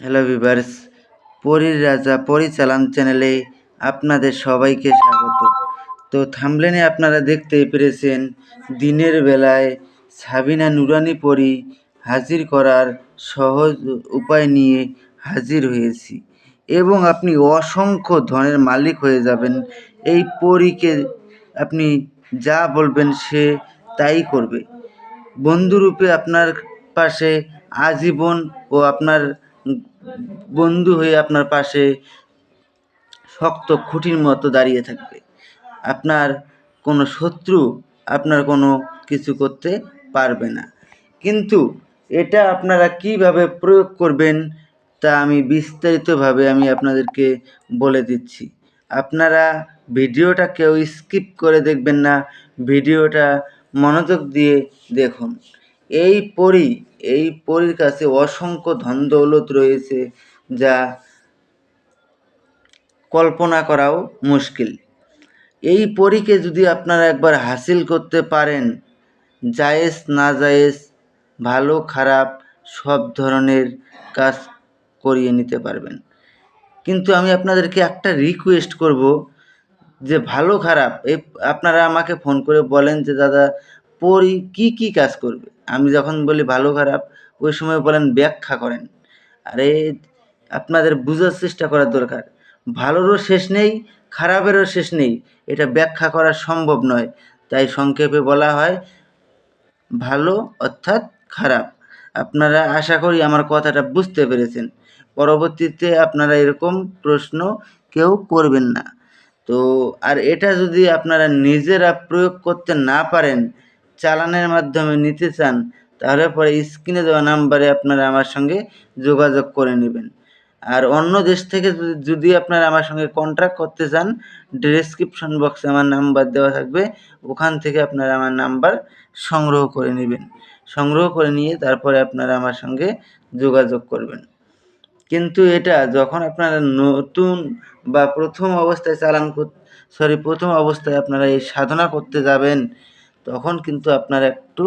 Hello viewers, পরীর রাজা পরিচালন চ্যানেলে আপনাদের সবাইকে স্বাগত। তো থাম্বনেলে আপনারা দেখতেই পেরেছেন, দিনের বেলায় সাবিনা নুরানী পরী হাজির করার সহজ উপায় নিয়ে হাজির হয়েছি এবং আপনি অসংখ্য ধনের মালিক হয়ে যাবেন। এই পরীকে আপনি যা বলবেন সে তাই করবে। বন্ধুরূপে আপনার পাশে আজীবন ও আপনার বন্ধু হয়ে আপনার পাশে শক্ত খুঁটির মতো দাঁড়িয়ে থাকবে। আপনার কোনো শত্রু আপনার কোনো কিছু করতে পারবে না। কিন্তু এটা আপনারা কিভাবে প্রয়োগ করবেন তা আমি বিস্তারিতভাবে আপনাদেরকে বলে দিচ্ছি। আপনারা ভিডিওটা কেউ স্কিপ করে দেখবেন না, ভিডিওটা মনোযোগ দিয়ে দেখুন। এই পরীর কাছে অসংখ্য ধন দৌলত রয়েছে, যা কল্পনা করাও মুশকিল। এই পরীকে যদি আপনারা একবার হাসিল করতে পারেন, জায়েজ নাজায়েজ ভালো খারাপ সব ধরনের কাজ করিয়ে নিতে পারবেন। কিন্তু আমি আপনাদেরকে একটা রিকোয়েস্ট করব, যে ভালো খারাপ আপনারা আমাকে ফোন করে বলেন যে দাদা পরী কী কী কাজ করবে। আমি যখন বলি ভালো খারাপ, ওই সময় বলেন ব্যাখ্যা করেন। আরে আপনাদের বুঝার চেষ্টা করার দরকার। ভালোরও শেষ নেই, খারাপেরও শেষ নেই, এটা ব্যাখ্যা করা সম্ভব নয়। তাই সংক্ষেপে বলা হয় ভালো অর্থাৎ খারাপ। আপনারা আশা করি আমার কথাটা বুঝতে পেরেছেন। পরবর্তীতে আপনারা এরকম প্রশ্ন কেউ করবেন না। তো আর এটা যদি আপনারা নিজেরা প্রয়োগ করতে না পারেন, চালানের মাধ্যমে নিতে চান, তাহলে পরে স্ক্রিনে দেওয়া নাম্বারে আপনারা আমার সঙ্গে যোগাযোগ করে নেবেন। আর অন্য দেশ থেকে যদি আপনারা আমার সঙ্গে কন্ট্যাক্ট করতে চান, ডেসক্রিপশন বক্সে আমার নাম্বার দেওয়া থাকবে, ওখান থেকে আপনারা আমার নাম্বার সংগ্রহ করে নেবেন। সংগ্রহ করে নিয়ে তারপরে আপনারা আমার সঙ্গে যোগাযোগ করবেন। কিন্তু এটা যখন আপনারা নতুন বা প্রথম অবস্থায় প্রথম অবস্থায় আপনারা এই সাধনা করতে যাবেন, তখন কিন্তু আপনার একটু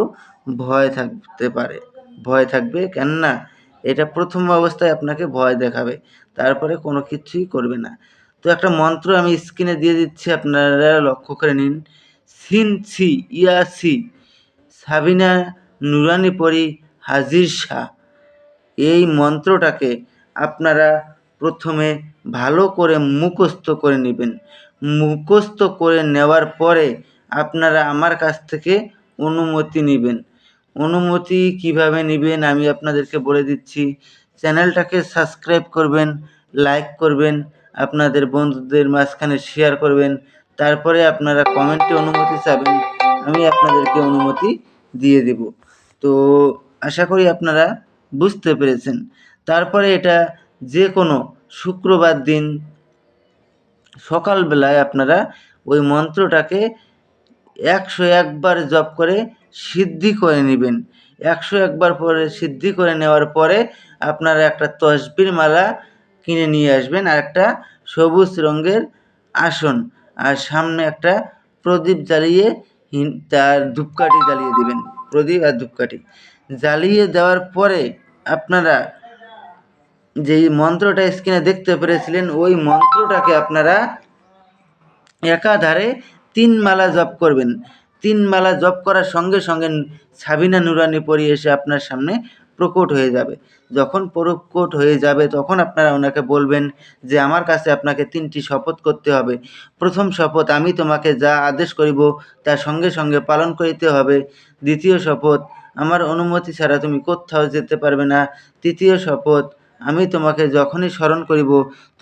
ভয় থাকবে। কেননা এটা প্রথম অবস্থায় আপনাকে ভয় দেখাবে, তারপরে কোনো কিছুই করবে না। তো একটা মন্ত্র আমি স্ক্রিনে দিয়ে দিচ্ছি, আপনারা লক্ষ্য করে নিন। সিন সি ইয়াসি সাবিনা নুরানী পরী হাজির শাহ। এই মন্ত্রটাকে আপনারা প্রথমে ভালো করে মুখস্থ করে নেবেন। মুখস্থ করে নেওয়ার পরে আপনারা আমার কাছ থেকে অনুমতি নেবেন। অনুমতি কিভাবে নেবেন আমি আপনাদেরকে বলে দিচ্ছি। চ্যানেলটাকে সাবস্ক্রাইব করবেন, লাইক করবেন, আপনাদের বন্ধুদের মাঝখানে শেয়ার করবেন। তারপরে আপনারা কমেন্টে অনুমতি চাবেন, আমি আপনাদেরকে অনুমতি দিয়ে দেব। তো আশা করি আপনারা বুঝতে পেরেছেন। তারপরে এটা যে কোনো শুক্রবার দিন সকালবেলায় আপনারা ওই মন্ত্রটাকে 101 বার জপ করে সিদ্ধি করে নেবেন। 101 বার পরে সিদ্ধি করে নেওয়ার পরে আপনারা একটা তসবির মালা কিনে নিয়ে আসবেন, আর একটা সবুজ রঙের আসন, আর সামনে একটা প্রদীপ জ্বালিয়ে তার ধূপকাঠি জ্বালিয়ে দেবেন। প্রদীপ আর ধূপকাঠি জ্বালিয়ে দেওয়ার পরে আপনারা যেই মন্ত্রটা স্ক্রিনে দেখতে পেরেছিলেন, ওই মন্ত্রটাকে আপনারা একাধারে 3 মালা জপ করবেন। 3 মালা জপ করার সঙ্গে সঙ্গে সাবিনা নুরানী পরী এসে আপনার সামনে প্রকট হয়ে যাবে। যখন প্রকট হয়ে যাবে তখন আপনারা ওনাকে বলবেন যে আমার কাছে আপনাকে 3টি শপথ করতে হবে। প্রথম শপথ, আমি তোমাকে যা আদেশ করিব তা সঙ্গে সঙ্গে পালন করিতে হবে। দ্বিতীয় শপথ, আমার অনুমতি ছাড়া তুমি কোথাও যেতে পারবে না। তৃতীয় শপথ, আমি তোমাকে যখনই স্মরণ করিব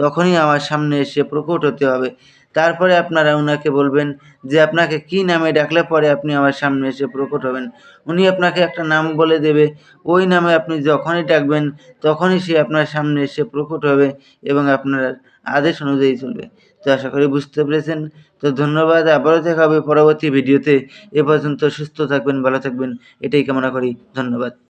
তখনই আমার সামনে এসে প্রকট হতে হবে। তারপরে আপনারা ওনাকে বলবেন যে আপনাকে কী নামে ডাকলে পরে আপনি আমার সামনে এসে প্রকট হবেন। উনি আপনাকে একটা নাম বলে দেবে, ওই নামে আপনি যখনই ডাকবেন তখনই সে আপনার সামনে এসে প্রকট হবে এবং আপনার আদেশ অনুযায়ী চলবে। তো আশা করি বুঝতে পেরেছেন। তো ধন্যবাদ, আবারও দেখা হবে পরবর্তী ভিডিওতে। এ পর্যন্ত সুস্থ থাকবেন, ভালো থাকবেন, এটাই কামনা করি। ধন্যবাদ।